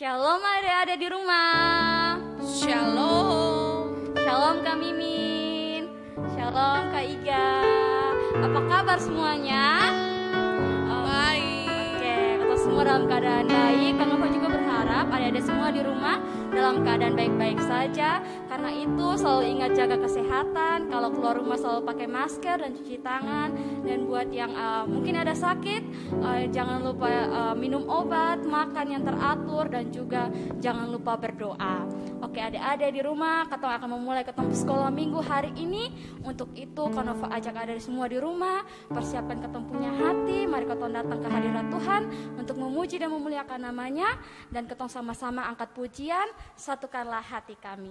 Shalom adik-adik di rumah. Shalom. Shalom Kak Mimin. Shalom Kak Iga. Apa kabar semuanya? Baik. Oke, kita semua dalam keadaan baik. Kang Nova juga berharap adik-adik semua di rumah dalam keadaan baik-baik saja. Karena itu selalu ingat jaga kesehatan. Kalau keluar rumah selalu pakai masker dan cuci tangan. Dan buat yang mungkin ada sakit, jangan lupa minum obat, makan yang teratur, dan juga jangan lupa berdoa. Oke adik-adik di rumah, Katong akan memulai ketemu sekolah minggu hari ini. Untuk itu Kang Nova ajak adik semua di rumah, persiapkan Katong punya hati. Mari Katong datang ke hadirat Tuhan untuk memuji dan memuliakan namanya. Dan Katong sama-sama angkat pujian, satukanlah hati kami.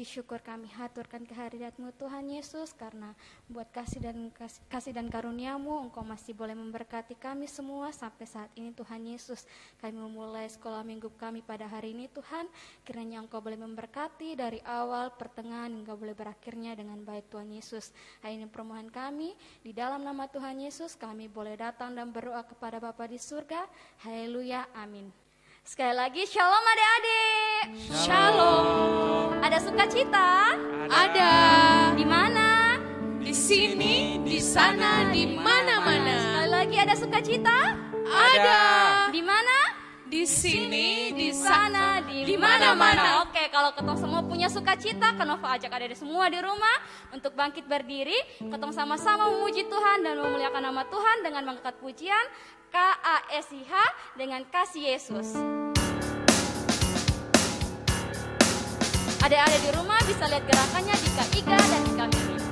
Syukur kami haturkan kehadirat-Mu Tuhan Yesus, karena buat kasih dan karunia-Mu Engkau masih boleh memberkati kami semua sampai saat ini Tuhan Yesus. Kami memulai sekolah minggu kami pada hari ini Tuhan, kiranya Engkau boleh memberkati dari awal pertengahan Engkau boleh berakhirnya dengan baik Tuhan Yesus. Hari ini permohonan kami di dalam nama Tuhan Yesus, kami boleh datang dan berdoa kepada Bapa di surga. Haleluya, amin. Sekali lagi, shalom adik-adik. Shalom. Ada sukacita? Ada. Di mana? Di sini, di sana, di mana-mana. Sekali lagi, ada sukacita? Ada. Di mana? Di sini, di sana, sana, di mana-mana. Oke, kalau ketong semua punya sukacita, Kang Nova ajak adik-adik semua di rumah untuk bangkit berdiri. Ketong sama-sama memuji Tuhan dan memuliakan nama Tuhan dengan mengangkat pujian KASIH dengan kasih Yesus. Adik-adik di rumah bisa lihat gerakannya di Kak Iga dan di Kak Mimin.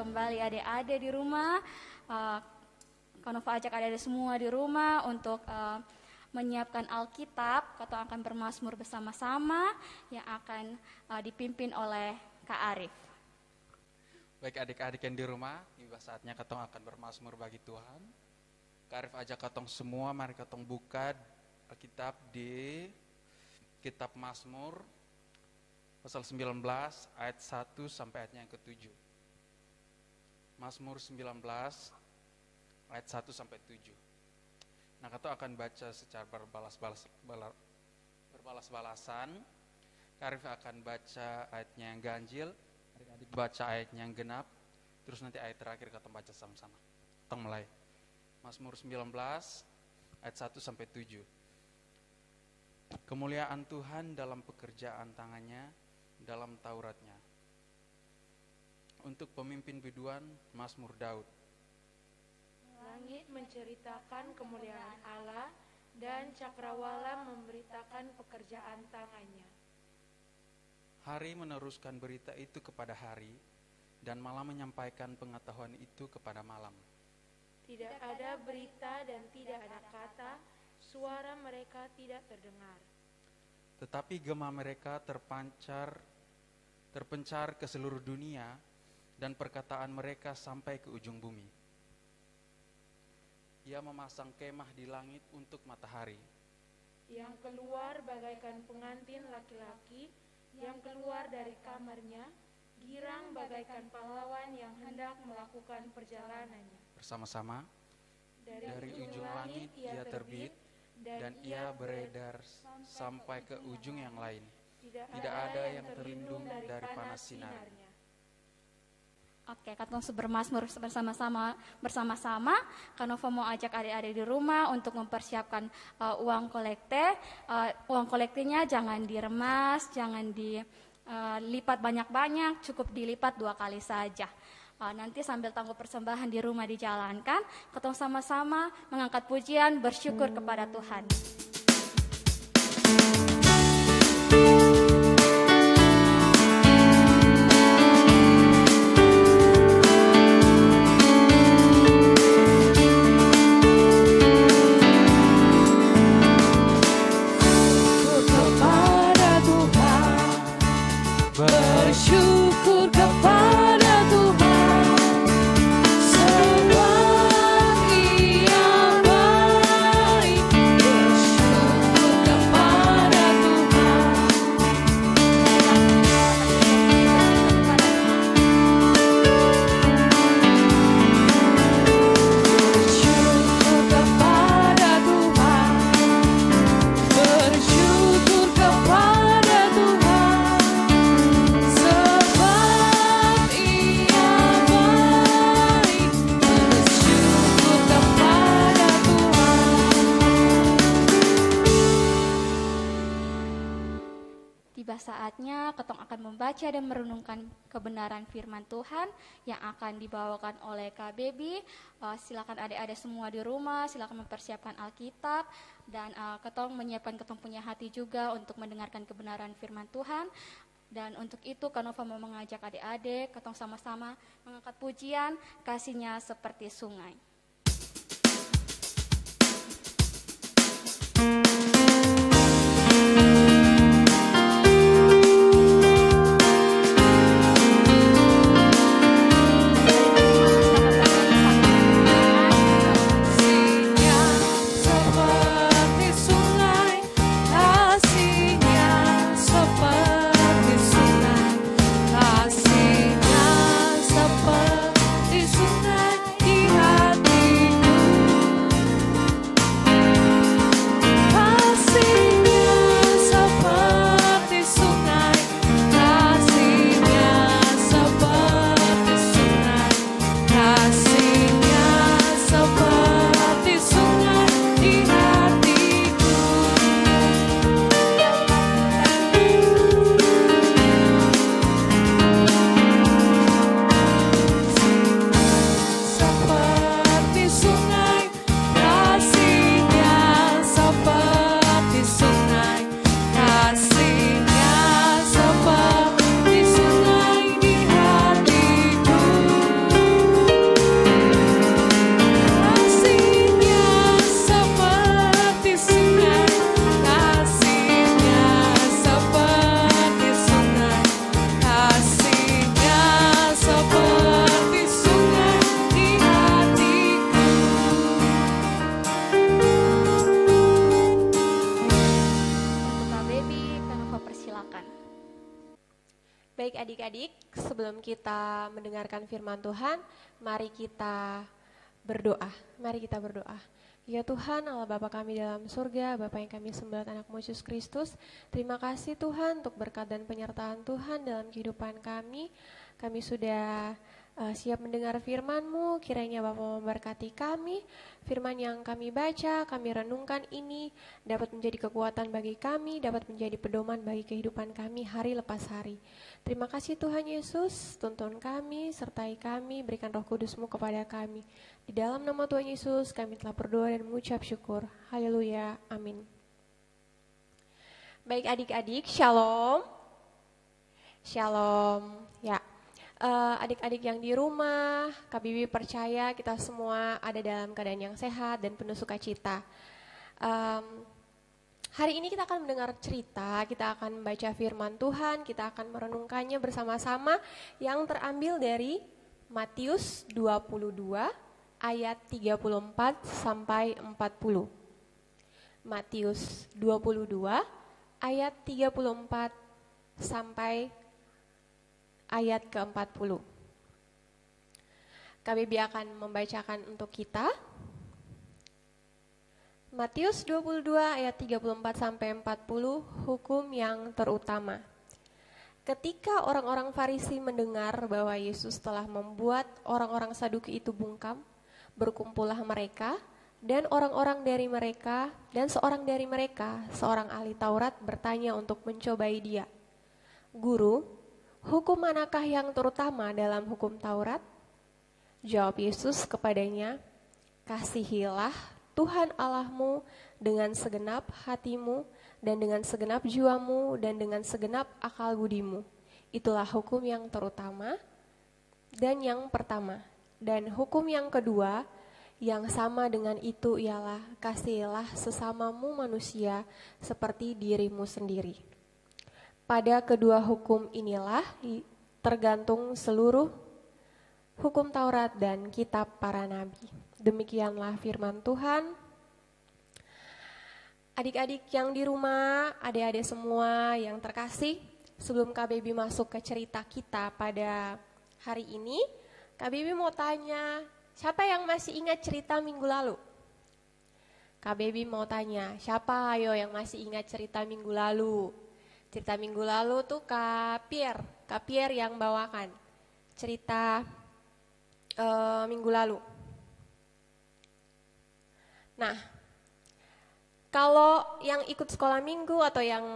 kembali adik-adik di rumah. Kanova ajak adik-adik semua di rumah untuk menyiapkan Alkitab. Kita akan bermazmur bersama-sama yang akan dipimpin oleh Kak Arif. Baik adik-adik yang di rumah, tiba saatnya katong akan bermazmur bagi Tuhan. Kak Arif ajak katong semua, mari katong buka Alkitab di Kitab Mazmur pasal 19 ayat 1 sampai ayatnya yang ke-7. Mazmur 19 ayat 1 sampai 7. Nah, katong akan baca secara berbalas-balasan. Kak Arif akan baca ayatnya yang ganjil, adik-adik baca ayatnya yang genap, terus nanti ayat terakhir kita baca sama-sama. Kita mulai. Mazmur 19 ayat 1 sampai 7. Kemuliaan Tuhan dalam pekerjaan tangannya, dalam Tauratnya. Untuk pemimpin biduan, Mazmur Daud. Langit menceritakan kemuliaan Allah dan cakrawala memberitakan pekerjaan tangannya. Hari meneruskan berita itu kepada hari, dan malam menyampaikan pengetahuan itu kepada malam. Tidak ada berita dan tidak ada kata, suara mereka tidak terdengar. Tetapi gema mereka terpencar ke seluruh dunia, dan perkataan mereka sampai ke ujung bumi. Ia memasang kemah di langit untuk matahari, Yang keluar bagaikan pengantin laki-laki, yang keluar dari kamarnya, girang bagaikan pahlawan yang hendak melakukan perjalanannya. bersama-sama. Dari ujung langit ia terbit, dan ia beredar sampai ke ujung yang lain. Tidak ada yang terlindung dari panas sinarnya. Oke, katong bermazmur bersama-sama. Kanova mau ajak adik-adik di rumah untuk mempersiapkan uang kolekte. Uang kolektenya jangan diremas, jangan dilipat banyak-banyak, cukup dilipat 2 kali saja. Nanti sambil tangguh persembahan di rumah dijalankan, katong sama-sama mengangkat pujian bersyukur kepada Tuhan. Bersyukur kepada Tuhan, sebab Ia baik. Bersyukur kepada Tuhan. Bersyukur kepada Tuhan. Bersyukur kepada Tuhan. Sebab Ia baik, bersyukur kepada Tuhan. Tiba saatnya ketong akan membaca dan merenungkan kebenaran firman Tuhan yang akan dibawakan oleh Kak Baby. Silakan adik-adik semua di rumah, silakan mempersiapkan Alkitab dan ketong menyiapkan ketong punya hati juga untuk mendengarkan kebenaran firman Tuhan. Dan untuk itu Kanova mau mengajak adik-adik ketong sama-sama mengangkat pujian Kasihnya Seperti Sungai. Kasihnya seperti sungai, kasihnya seperti sungai, kasihnya seperti sungai di hati silakan. Baik adik-adik, sebelum kita mendengarkan firman Tuhan, mari kita berdoa. Mari kita berdoa. Ya Tuhan, Allah Bapa kami dalam surga, Bapa yang kami sembah anak-Mu Yesus Kristus, terima kasih Tuhan untuk berkat dan penyertaan Tuhan dalam kehidupan kami. Kami sudah siap mendengar firman-Mu, kiranya Bapa memberkati kami. Firman yang kami baca, kami renungkan ini dapat menjadi kekuatan bagi kami, dapat menjadi pedoman bagi kehidupan kami hari lepas hari. Terima kasih Tuhan Yesus, tuntun kami, sertai kami, berikan Roh Kudus-Mu kepada kami. Di dalam nama Tuhan Yesus kami telah berdoa dan mengucap syukur. Haleluya, amin. Baik adik-adik, shalom. Shalom, ya. Adik-adik yang di rumah, Kak Bibi percaya kita semua ada dalam keadaan yang sehat dan penuh sukacita. Hari ini kita akan mendengar cerita, kita akan membaca firman Tuhan, kita akan merenungkannya bersama-sama yang terambil dari Matius 22 ayat 34 sampai 40. Matius 22 ayat 34 sampai ayat ke-40. KBB akan membacakan untuk kita. Matius 22 ayat 34 sampai 40, hukum yang terutama. Ketika orang-orang Farisi mendengar bahwa Yesus telah membuat orang-orang Saduki itu bungkam, berkumpullah mereka dan orang-orang dari mereka dan seorang dari mereka, seorang ahli Taurat bertanya untuk mencobai dia. Guru, hukum manakah yang terutama dalam hukum Taurat? Jawab Yesus kepadanya, kasihilah Tuhan Allahmu dengan segenap hatimu dan dengan segenap jiwamu dan dengan segenap akal budimu. Itulah hukum yang terutama dan yang pertama. Dan hukum yang kedua yang sama dengan itu ialah kasihilah sesamamu manusia seperti dirimu sendiri. Pada kedua hukum inilah tergantung seluruh hukum Taurat dan kitab para nabi. Demikianlah firman Tuhan. Adik-adik yang di rumah, adik-adik semua yang terkasih, sebelum Kak Baby masuk ke cerita kita pada hari ini, Kak Baby mau tanya, siapa yang masih ingat cerita minggu lalu? Kak Baby mau tanya, siapa ayo yang masih ingat cerita minggu lalu? Cerita minggu lalu tuh Kak Pierre yang bawakan cerita minggu lalu. Nah, kalau yang ikut sekolah minggu atau yang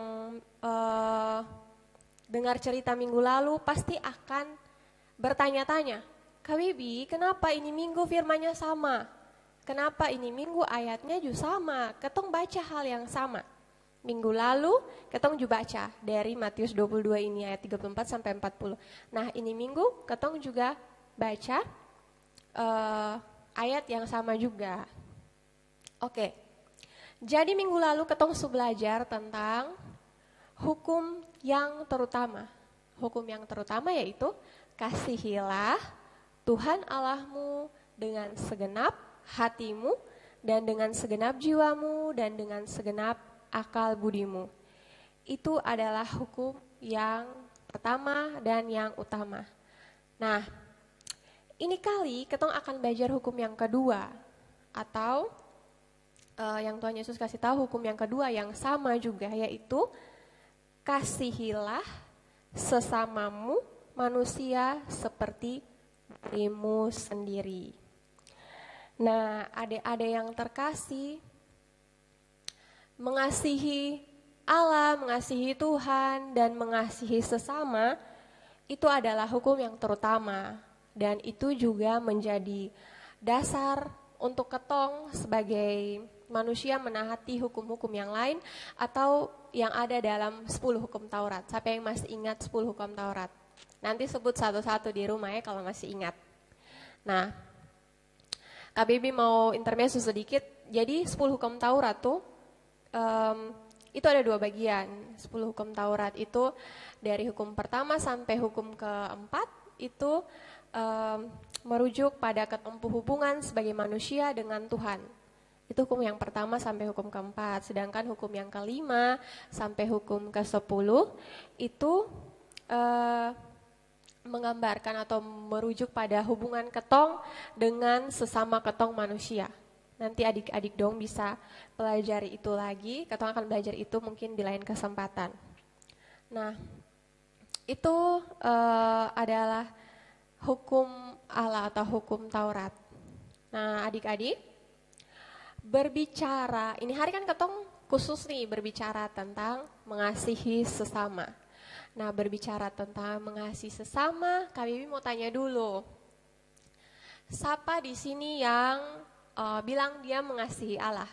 dengar cerita minggu lalu pasti akan bertanya-tanya, Kak Bibi, kenapa ini minggu firmannya sama? Kenapa ini minggu ayatnya juga sama? Ketong baca hal yang sama. Minggu lalu ketong juga baca dari Matius 22 ini ayat 34 sampai 40. Nah, ini minggu ketong juga baca ayat yang sama juga. Oke, jadi minggu lalu ketong belajar tentang hukum yang terutama. Hukum yang terutama yaitu kasihilah Tuhan Allahmu dengan segenap hatimu dan dengan segenap jiwamu dan dengan segenap akal budimu. Itu adalah hukum yang pertama dan yang utama. Nah, ini kali ketong akan belajar hukum yang kedua atau yang Tuhan Yesus kasih tahu hukum yang kedua yang sama juga, yaitu kasihilah sesamamu manusia seperti dirimu sendiri. Nah, adik-adik yang terkasih, mengasihi Allah, mengasihi Tuhan, dan mengasihi sesama itu adalah hukum yang terutama, dan itu juga menjadi dasar untuk ketong sebagai manusia menaati hukum-hukum yang lain atau yang ada dalam 10 hukum Taurat. Siapa yang masih ingat 10 hukum Taurat? Nanti sebut satu-satu di rumah ya kalau masih ingat. Nah, Kak Bibi mau intermezzo sedikit. Jadi 10 hukum Taurat tuh itu ada 2 bagian. 10 hukum Taurat itu dari hukum pertama sampai hukum keempat itu merujuk pada ketempuh hubungan sebagai manusia dengan Tuhan. Itu hukum yang pertama sampai hukum keempat. Sedangkan hukum yang kelima sampai hukum ke-10 itu menggambarkan atau merujuk pada hubungan ketong dengan sesama ketong manusia. Nanti adik-adik dong bisa pelajari itu lagi. Ketong akan belajar itu mungkin di lain kesempatan. Nah, itu adalah hukum Allah atau hukum Taurat. Nah, adik-adik, berbicara, ini hari kan ketong khusus nih berbicara tentang mengasihi sesama. Nah, berbicara tentang mengasihi sesama, Kak Bibi mau tanya dulu. Siapa di sini yang bilang dia mengasihi Allah?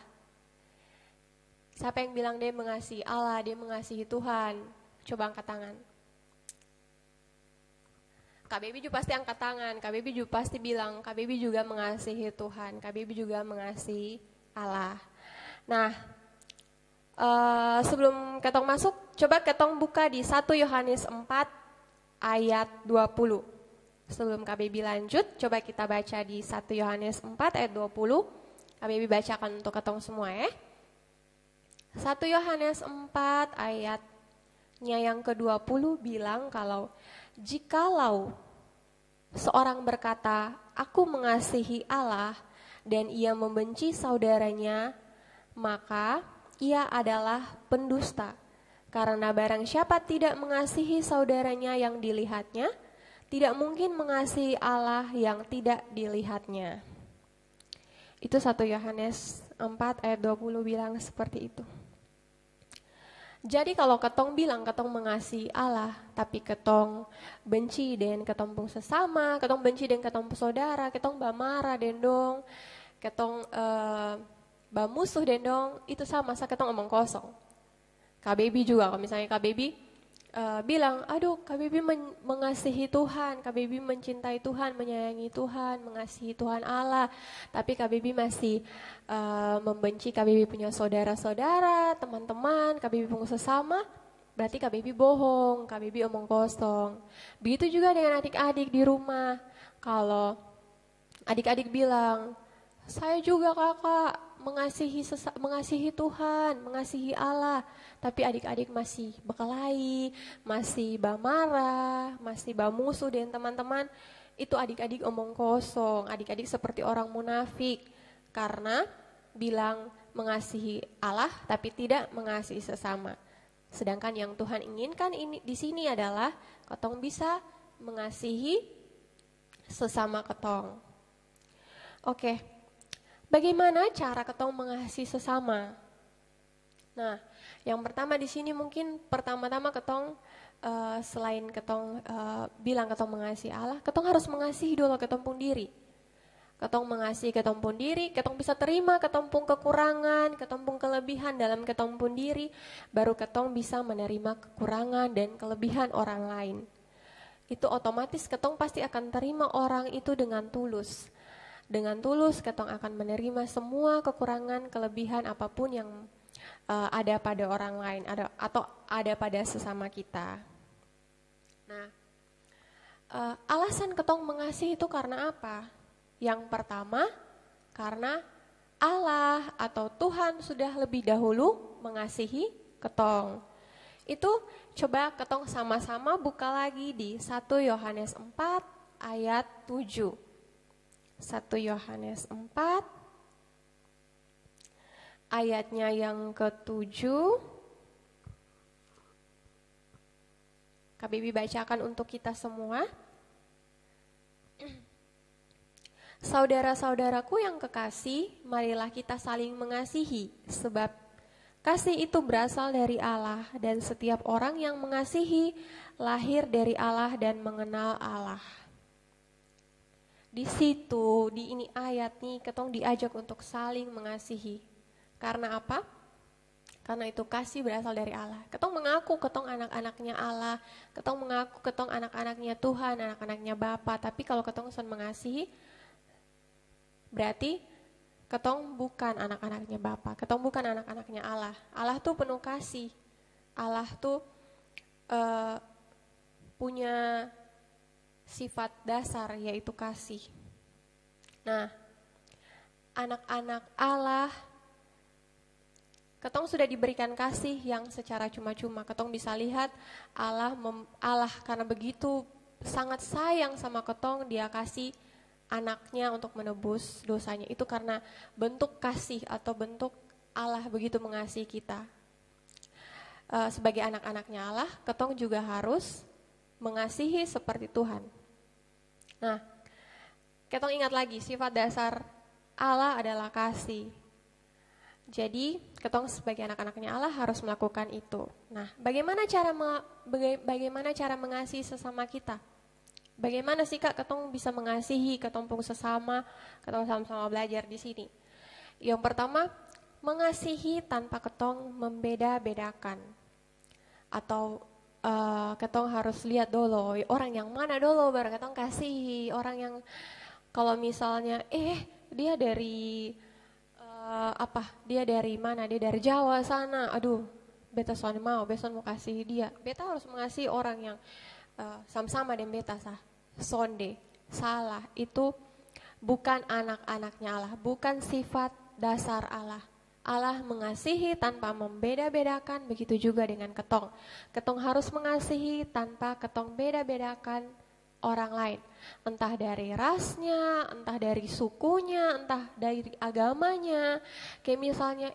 Siapa yang bilang dia mengasihi Allah, dia mengasihi Tuhan? Coba angkat tangan. Kak Baby juga pasti angkat tangan, Kak Baby juga pasti bilang, Kak Baby juga mengasihi Tuhan, Kak Baby juga mengasihi Allah. Nah, sebelum ketong masuk, coba ketong buka di 1 Yohanes 4 ayat 20. Sebelum Kak Baby lanjut, coba kita baca di 1 Yohanes 4 ayat 20. Kak Baby bacakan untuk ketong semua ya. 1 Yohanes 4 ayatnya yang ke-20 bilang kalau jikalau seorang berkata, aku mengasihi Allah dan ia membenci saudaranya, maka ia adalah pendusta. Karena barang siapa tidak mengasihi saudaranya yang dilihatnya, tidak mungkin mengasihi Allah yang tidak dilihatnya. Itu 1 Yohanes 4 ayat 20 bilang seperti itu. Jadi kalau ketong bilang ketong mengasihi Allah, tapi ketong benci dengan ketong pung sesama, ketong benci dengan ketong saudara, ketong bamarah dendong, ketong bamusuh dendong, itu sama sa ketong omong kosong. Kak Baby juga, kalau misalnya Kak Baby bilang, aduh Kak Baby mengasihi Tuhan, Kak Baby mencintai Tuhan, menyayangi Tuhan, mengasihi Tuhan Allah, tapi Kak Baby masih membenci Kak Baby punya saudara-saudara, teman-teman, Kak Baby punya sesama, berarti Kak Baby bohong, Kak Baby omong kosong. Begitu juga dengan adik-adik di rumah, kalau adik-adik bilang, saya juga kakak mengasihi Tuhan, mengasihi Allah, tapi adik-adik masih berkelahi, masih bamarah, masih bamusuh dengan teman-teman, itu adik-adik omong kosong, adik-adik seperti orang munafik, karena bilang mengasihi Allah tapi tidak mengasihi sesama. Sedangkan yang Tuhan inginkan ini di sini adalah ketong bisa mengasihi sesama ketong. Oke. Bagaimana cara ketong mengasihi sesama? Nah, yang pertama di sini mungkin pertama-tama ketong selain ketong bilang ketong mengasihi Allah, ketong harus mengasihi dulu ketong pun diri. Ketong mengasihi ketong pun diri, ketong bisa terima ketong pun kekurangan, ketong pun kelebihan dalam ketong pun diri, baru ketong bisa menerima kekurangan dan kelebihan orang lain. Itu otomatis ketong pasti akan terima orang itu dengan tulus. Dengan tulus ketong akan menerima semua kekurangan, kelebihan apapun yang ada pada orang lain atau ada pada sesama kita. Nah, alasan ketong mengasihi itu karena apa? Yang pertama, karena Allah atau Tuhan sudah lebih dahulu mengasihi ketong. Itu coba ketong sama-sama buka lagi di 1 Yohanes 4 ayat 7. 1 Yohanes 4 ayatnya yang ke-7. Kak Bibi bacakan untuk kita semua. Saudara-saudaraku yang kekasih, marilah kita saling mengasihi, sebab kasih itu berasal dari Allah, dan setiap orang yang mengasihi lahir dari Allah dan mengenal Allah. Di situ, di ini ayat nih, ketong diajak untuk saling mengasihi. Karena apa? Karena itu kasih berasal dari Allah. Ketong mengaku ketong anak-anaknya Allah, ketong mengaku ketong anak-anaknya Tuhan, anak-anaknya Bapa. Tapi kalau ketong son mengasihi, berarti ketong bukan anak-anaknya Bapa, ketong bukan anak-anaknya Allah. Allah tuh penuh kasih. Allah tuh punya sifat dasar yaitu kasih. Nah, anak-anak Allah ketong sudah diberikan kasih yang secara cuma-cuma. Ketong bisa lihat Allah karena begitu sangat sayang sama ketong, dia kasih anaknya untuk menebus dosanya. Itu karena bentuk kasih atau bentuk Allah begitu mengasihi kita. Sebagai anak-anaknya Allah, ketong juga harus mengasihi seperti Tuhan. Nah, ketong ingat lagi sifat dasar Allah adalah kasih. Jadi, ketong sebagai anak-anaknya Allah harus melakukan itu. Nah, bagaimana cara mengasihi sesama kita? Bagaimana sih Kak ketong bisa mengasihi ketong pun sesama, ketong sama-sama belajar di sini. Yang pertama, mengasihi tanpa ketong membeda-bedakan. Atau ketong harus lihat dulu orang yang mana dulu baru ketong kasihi. Orang yang kalau misalnya dia dari dia dari mana, dia dari Jawa sana, aduh beta soalnya mau kasih dia. Beta harus mengasihi orang yang sama-sama dan beta sonde salah. Itu bukan anak-anaknya Allah, bukan sifat dasar Allah. Allah mengasihi tanpa membeda-bedakan, begitu juga dengan ketong. Ketong harus mengasihi tanpa ketong beda-bedakan orang lain. Entah dari rasnya, entah dari sukunya, entah dari agamanya. Kayak misalnya,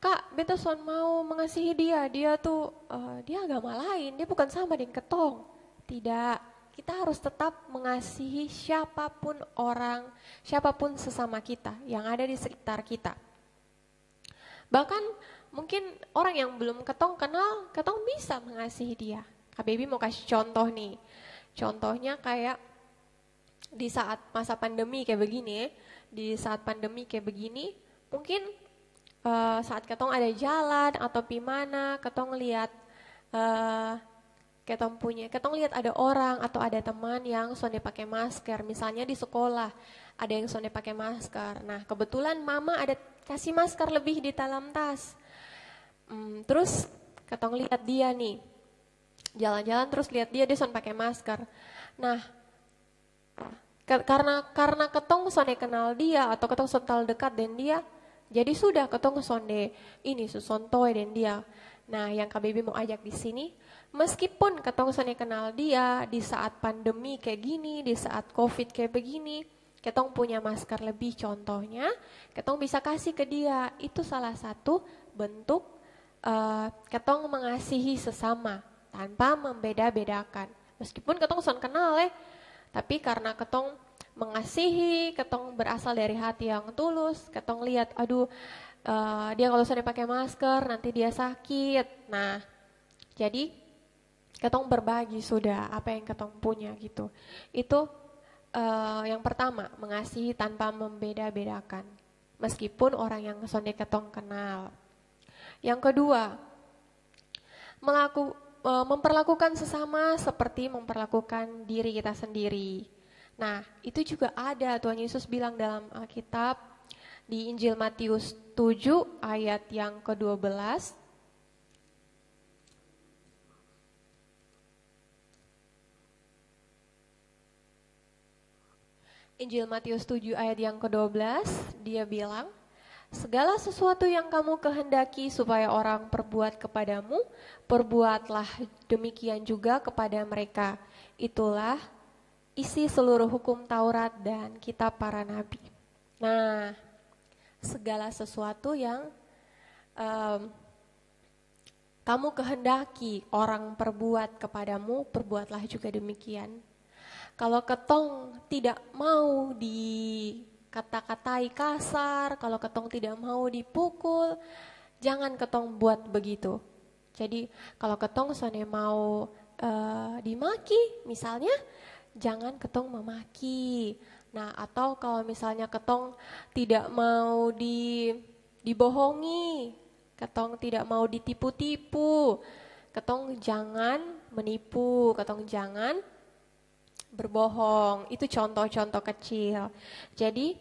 Kak, beta son mau mengasihi dia tuh, dia agama lain, dia bukan sama dengan ketong. Tidak, kita harus tetap mengasihi siapapun orang, siapapun sesama kita yang ada di sekitar kita. Bahkan mungkin orang yang belum ketong kenal, ketong bisa mengasihi dia. Kak Baby mau kasih contoh nih. Contohnya kayak di saat masa pandemi kayak begini, mungkin saat ketong ada jalan atau pimana, ketong lihat ketong lihat ada orang atau ada teman yang sonde pakai masker, misalnya di sekolah ada yang sonde pakai masker. Nah, kebetulan mama ada kasih masker lebih di dalam tas. Terus ketong lihat dia nih, jalan-jalan terus lihat dia sonde pakai masker. Nah, karena ketong sonde kenal dia atau ketong sontal dekat dengan dia, jadi sudah ketong sonde ini susontoy dengan dia. Nah, yang Kak Baby mau ajak di sini, meskipun ketong sonde kenal dia di saat pandemi kayak gini, di saat COVID kayak begini, ketong punya masker lebih contohnya, ketong bisa kasih ke dia. Itu salah satu bentuk ketong mengasihi sesama tanpa membeda-bedakan. Meskipun ketong son kenal tapi karena ketong mengasihi, ketong berasal dari hati yang tulus, ketong lihat, aduh dia kalau sonde pakai masker nanti dia sakit. Nah, jadi ketong berbagi sudah apa yang ketong punya gitu. Itu yang pertama, mengasihi tanpa membeda-bedakan, meskipun orang yang sonde ketong kenal. Yang kedua, memperlakukan sesama seperti memperlakukan diri kita sendiri. Nah, itu juga ada Tuhan Yesus bilang dalam Alkitab di Injil Matius 7 ayat yang ke-12. Injil Matius 7 ayat yang ke-12, dia bilang, segala sesuatu yang kamu kehendaki supaya orang perbuat kepadamu, perbuatlah demikian juga kepada mereka. Itulah isi seluruh hukum Taurat dan kitab para nabi. Nah, segala sesuatu yang kamu kehendaki orang perbuat kepadamu, perbuatlah juga demikian. Kalau ketong tidak mau dikata-katai kasar, kalau ketong tidak mau dipukul, jangan ketong buat begitu. Jadi kalau ketong soalnya mau dimaki misalnya, jangan ketong memaki. Nah, atau kalau misalnya ketong tidak mau dibohongi, ketong tidak mau ditipu-tipu, ketong jangan menipu, ketong jangan berbohong. Itu contoh-contoh kecil. Jadi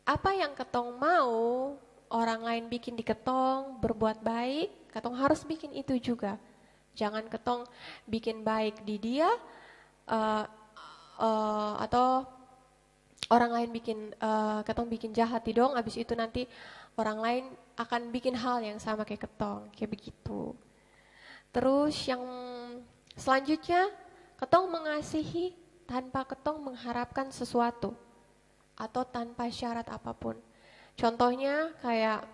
apa yang ketong mau orang lain bikin di ketong, berbuat baik, ketong harus bikin itu juga. Jangan ketong bikin baik di dia atau orang lain ketong bikin jahat di dong, abis itu nanti orang lain akan bikin hal yang sama kayak ketong, kayak begitu. Terus yang selanjutnya, ketong mengasihi tanpa ketong mengharapkan sesuatu atau tanpa syarat apapun. Contohnya kayak,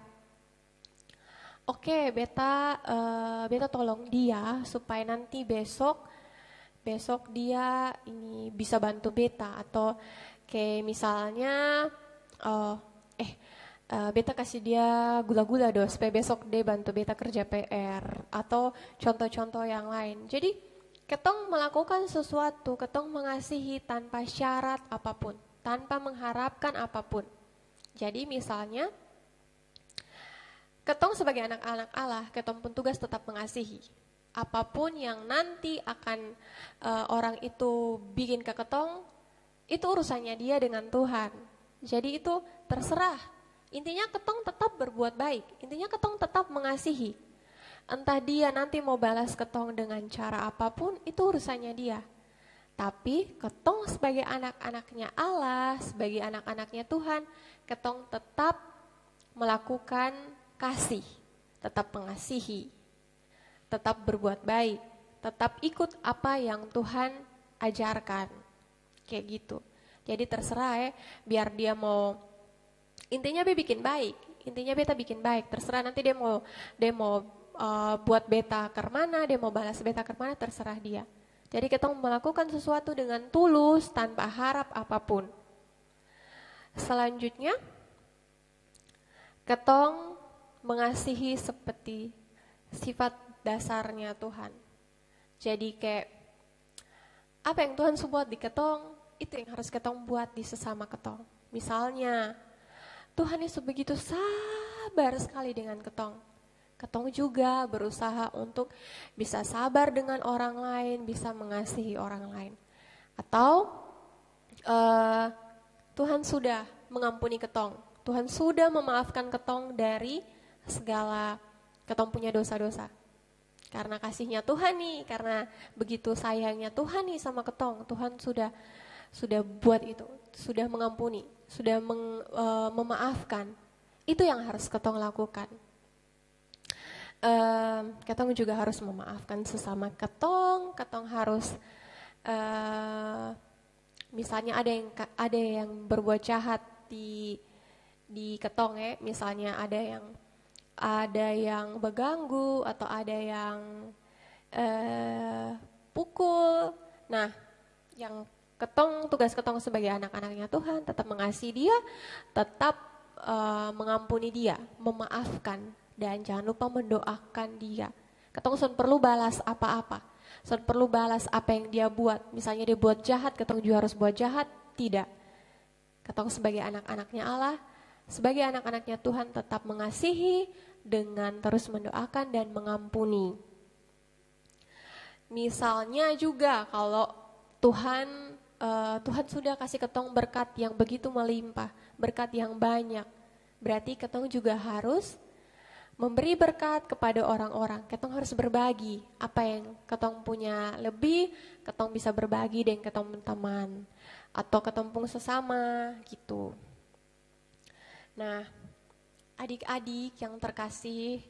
oke, beta tolong dia supaya nanti besok dia ini bisa bantu beta, atau kayak misalnya beta kasih dia gula-gula doh supaya besok dia bantu beta kerja PR, atau contoh-contoh yang lain. Jadi ketong melakukan sesuatu, ketong mengasihi tanpa syarat apapun, tanpa mengharapkan apapun. Jadi misalnya ketong sebagai anak-anak Allah, ketong pun tugas tetap mengasihi. Apapun yang nanti akan orang itu bikin ke ketong, itu urusannya dia dengan Tuhan. Jadi itu terserah. Intinya ketong tetap berbuat baik. Intinya ketong tetap mengasihi. Entah dia nanti mau balas ketong dengan cara apapun, itu urusannya dia. Tapi ketong sebagai anak-anaknya Allah, sebagai anak-anaknya Tuhan, ketong tetap melakukan kasih, tetap mengasihi, tetap berbuat baik, tetap ikut apa yang Tuhan ajarkan. Kayak gitu. Jadi terserah biar dia mau, intinya dia bikin baik, intinya beta bikin baik. Terserah nanti dia mau buat beta ke mana, dia mau balas beta ke mana, terserah dia. Jadi kita melakukan sesuatu dengan tulus tanpa harap apapun. Selanjutnya, ketong mengasihi seperti sifat dasarnya Tuhan. Jadi kayak apa yang Tuhan buat di ketong, itu yang harus ketong buat di sesama ketong. Misalnya, Tuhan Yesus begitu sabar sekali dengan ketong. Ketong juga berusaha untuk bisa sabar dengan orang lain, bisa mengasihi orang lain. Atau Tuhan sudah mengampuni ketong. Tuhan sudah memaafkan ketong dari segala ketong punya dosa-dosa. Karena kasihnya Tuhan nih, karena begitu sayangnya Tuhan nih sama ketong, Tuhan sudah buat itu, sudah mengampuni, sudah memaafkan. Itu yang harus ketong lakukan. Ketong juga harus memaafkan sesama ketong harus misalnya ada yang berbuat jahat di ketong misalnya ada yang berganggu atau ada yang pukul. Nah, yang tugas ketong sebagai anak-anaknya Tuhan tetap mengasihi dia, tetap mengampuni dia, memaafkan, dan jangan lupa mendoakan dia. Ketong sun perlu balas apa-apa, sun perlu balas apa yang dia buat. Misalnya dia buat jahat, ketong juga harus buat jahat? Tidak. Ketong sebagai anak-anaknya Allah, sebagai anak-anaknya Tuhan tetap mengasihi dengan terus mendoakan dan mengampuni. Misalnya juga kalau Tuhan sudah kasih ketong berkat yang begitu melimpah, berkat yang banyak, berarti ketong juga harus memberi berkat kepada orang-orang. Ketong harus berbagi apa yang ketong punya lebih, ketong bisa berbagi dengan ketong teman atau ketong pun sesama gitu. Nah, adik-adik yang terkasih,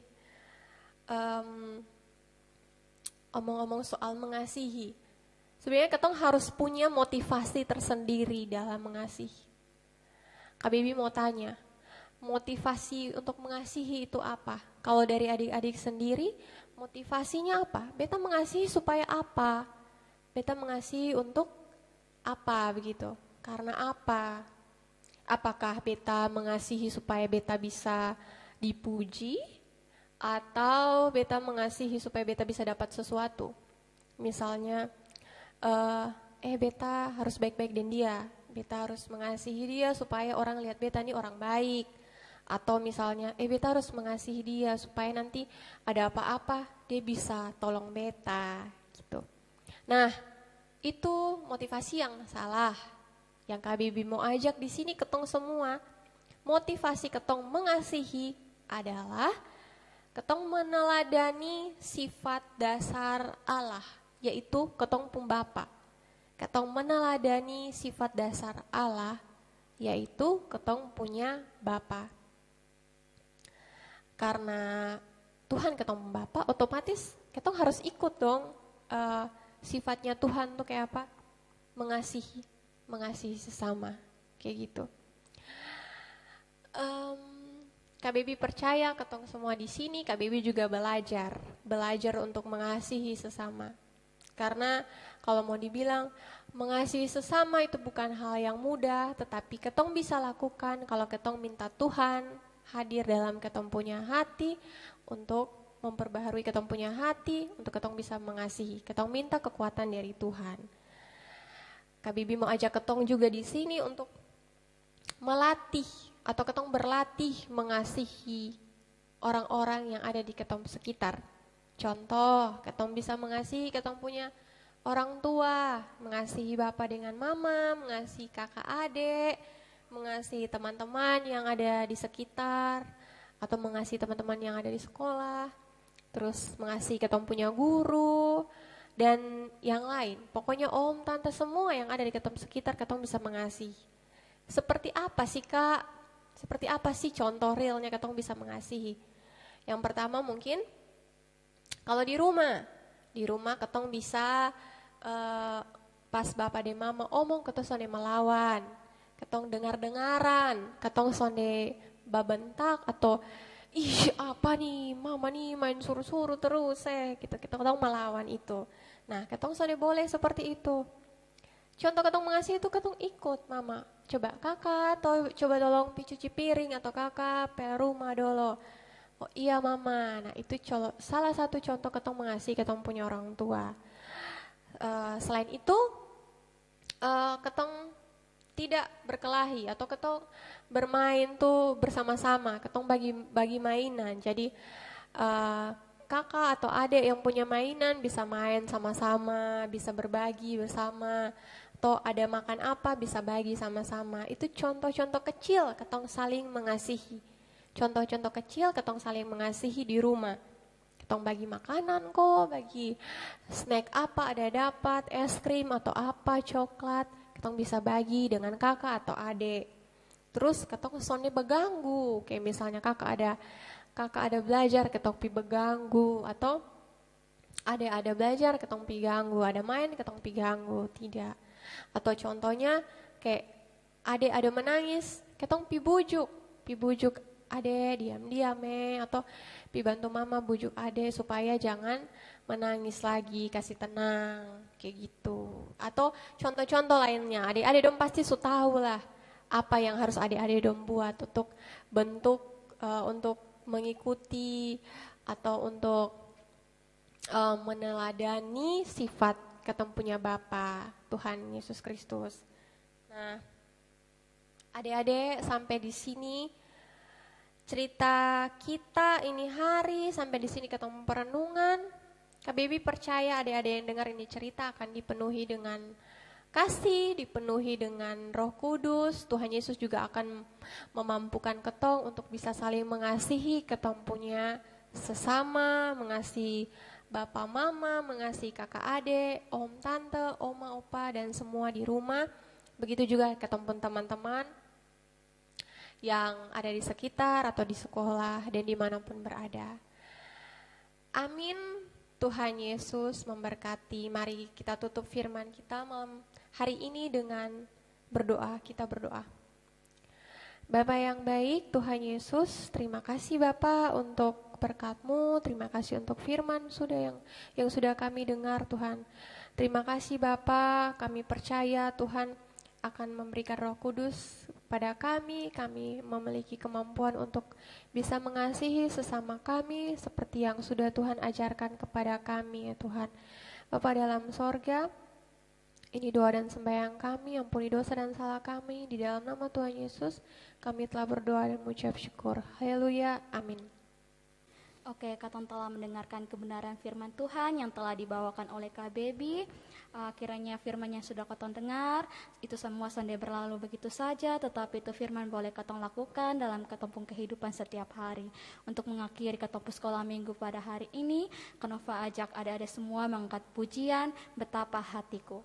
omong-omong soal mengasihi, sebenarnya ketong harus punya motivasi tersendiri dalam mengasihi. Kak Bibi mau tanya, motivasi untuk mengasihi itu apa? Kalau dari adik-adik sendiri, motivasinya apa? Beta mengasihi supaya apa? Beta mengasihi untuk apa begitu? Karena apa? Apakah beta mengasihi supaya beta bisa dipuji? Atau beta mengasihi supaya beta bisa dapat sesuatu? Misalnya, beta harus baik-baik dengan dia. Beta harus mengasihi dia supaya orang lihat beta ini orang baik. Atau misalnya, beta harus mengasihi dia supaya nanti ada apa-apa dia bisa tolong beta gitu. Nah, itu motivasi yang salah. Yang Kak Bibi mau ajak di sini ketong semua, motivasi ketong mengasihi adalah ketong meneladani sifat dasar Allah, yaitu ketong pun Bapa. Ketong meneladani sifat dasar Allah, yaitu ketong punya Bapa. Karena Tuhan ketong Bapa, otomatis ketong harus ikut dong sifatnya Tuhan tuh kayak apa? Mengasihi sesama, kayak gitu. KBB percaya ketong semua di sini, KBB juga belajar untuk mengasihi sesama. Karena kalau mau dibilang mengasihi sesama itu bukan hal yang mudah, tetapi ketong bisa lakukan kalau ketong minta Tuhan hadir dalam ketong punya hati untuk memperbaharui ketong punya hati, untuk ketong bisa mengasihi. Ketong minta kekuatan dari Tuhan. KBB mau ajak ketong juga di sini untuk melatih atau ketong berlatih mengasihi orang-orang yang ada di ketong sekitar. Contoh, ketong bisa mengasihi ketong punya orang tua, mengasihi bapak dengan mama, mengasihi kakak adik, mengasihi teman-teman yang ada di sekitar, atau mengasihi teman-teman yang ada di sekolah, terus mengasihi ketong punya guru, dan yang lain. Pokoknya om, tante, semua yang ada di ketong sekitar, ketong bisa mengasihi. Seperti apa sih kak? Seperti apa sih contoh realnya ketong bisa mengasihi? Yang pertama mungkin kalau di rumah ketong bisa pas bapak dan mama omong ketong sonde melawan, ketong dengar-dengaran, ketong sonde babentak atau ih apa nih mama nih main suruh-suruh terus gitu, ketong melawan itu. Nah ketong sonde boleh seperti itu. Contoh ketong mengasihi itu ketong ikut mama. Coba kakak, coba tolong cuci piring atau kakak pel rumah dulu. Oh iya mama. Nah itu salah satu contoh ketong mengasihi ketong punya orang tua. Selain itu, ketong tidak berkelahi atau ketong bermain tuh bersama-sama. Ketong bagi mainan. Jadi kakak atau adik yang punya mainan bisa main sama-sama, bisa berbagi bersama. Atau ada makan apa bisa bagi sama-sama. Itu contoh-contoh kecil ketong saling mengasihi. Contoh-contoh kecil ketong saling mengasihi di rumah. Ketong bagi makanan kok, bagi snack apa ada dapat, es krim atau apa, coklat. Ketong bisa bagi dengan kakak atau adik. Terus ketong sonnya beganggu. Kayak misalnya kakak ada belajar ketong pi beganggu. Atau ada belajar ketong pi ganggu, ada main ketong pi ganggu, tidak. Atau contohnya kayak ada menangis, ketong pi bujuk ade diam-diam atau pi bantu mama bujuk ade supaya jangan menangis lagi, kasih tenang kayak gitu. Atau contoh-contoh lainnya, adik-adik dong pasti tahu lah apa yang harus adik-adik dong buat untuk bentuk untuk mengikuti atau untuk meneladani sifat ketemu punya Bapa Tuhan Yesus Kristus. Nah, adik-adik sampai di sini cerita kita ini hari, sampai di sini ketemu perenungan. KBB percaya adik-adik yang dengar ini cerita akan dipenuhi dengan kasih, dipenuhi dengan Roh Kudus. Tuhan Yesus juga akan memampukan ketong untuk bisa saling mengasihi ketong punya sesama, mengasihi Bapak Mama, mengasihi kakak adik, om tante, oma opa dan semua di rumah. Begitu juga ketemu teman-teman yang ada di sekitar atau di sekolah dan dimanapun berada. Amin. Tuhan Yesus memberkati. Mari kita tutup firman kita malam hari ini dengan berdoa. Kita berdoa. Bapa yang baik, Tuhan Yesus, terima kasih Bapa untuk berkat-Mu, terima kasih untuk firman yang sudah kami dengar Tuhan. Terima kasih Bapa, kami percaya Tuhan akan memberikan Roh Kudus pada kami memiliki kemampuan untuk bisa mengasihi sesama kami seperti yang sudah Tuhan ajarkan kepada kami ya Tuhan. Bapa dalam sorga, ini doa dan sembahyang kami, ampuni dosa dan salah kami, di dalam nama Tuhan Yesus kami telah berdoa dan mengucap syukur. Haleluya, amin. Oke, katong telah mendengarkan kebenaran firman Tuhan yang telah dibawakan oleh KBB. Kiranya firman yang sudah katong dengar, itu semua sonde berlalu begitu saja, tetapi itu firman boleh katong lakukan dalam ketempung kehidupan setiap hari. Untuk mengakhiri ketempung sekolah minggu pada hari ini, Kanova ajak adik-adik semua mengangkat pujian, Betapa Hatiku.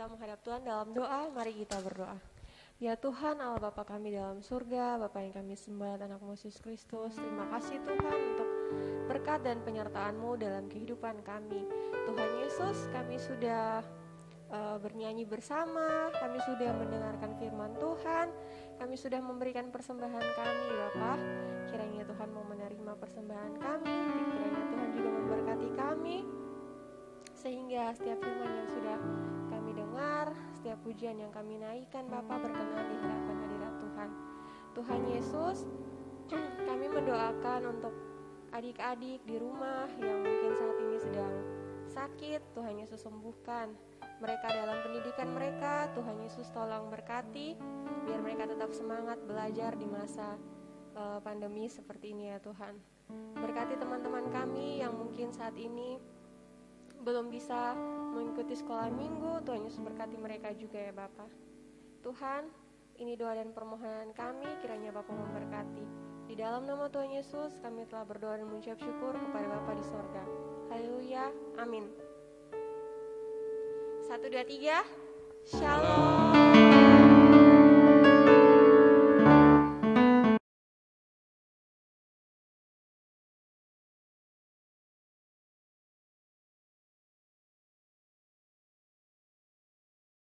kita menghadap Tuhan dalam doa, mari kita berdoa. Ya Tuhan, Allah Bapa kami dalam surga, Bapa yang kami sembah, anak-Mu Yesus Kristus, terima kasih Tuhan untuk berkat dan penyertaan-Mu dalam kehidupan kami. Tuhan Yesus, kami sudah bernyanyi bersama, kami sudah mendengarkan firman Tuhan, kami sudah memberikan persembahan kami Bapa. Kiranya Tuhan mau menerima persembahan kami, kiranya Tuhan juga memberkati kami, sehingga setiap firman yang sudah kami dengar, setiap pujian yang kami naikkan Bapa berkenan di hadapan hadirat Tuhan. Tuhan Yesus, kami mendoakan untuk adik-adik di rumah yang mungkin saat ini sedang sakit, Tuhan Yesus sembuhkan mereka dalam pendidikan mereka. Tuhan Yesus tolong berkati, biar mereka tetap semangat belajar di masa pandemi seperti ini ya Tuhan. Berkati teman-teman kami yang mungkin saat ini belum bisa mengikuti sekolah minggu, Tuhan Yesus berkati mereka juga ya Bapa. Tuhan, ini doa dan permohonan kami, kiranya Bapa memberkati. Di dalam nama Tuhan Yesus, kami telah berdoa dan mengucap syukur kepada Bapa di sorga. Haleluya, amin. 1, 2, 3, Shalom.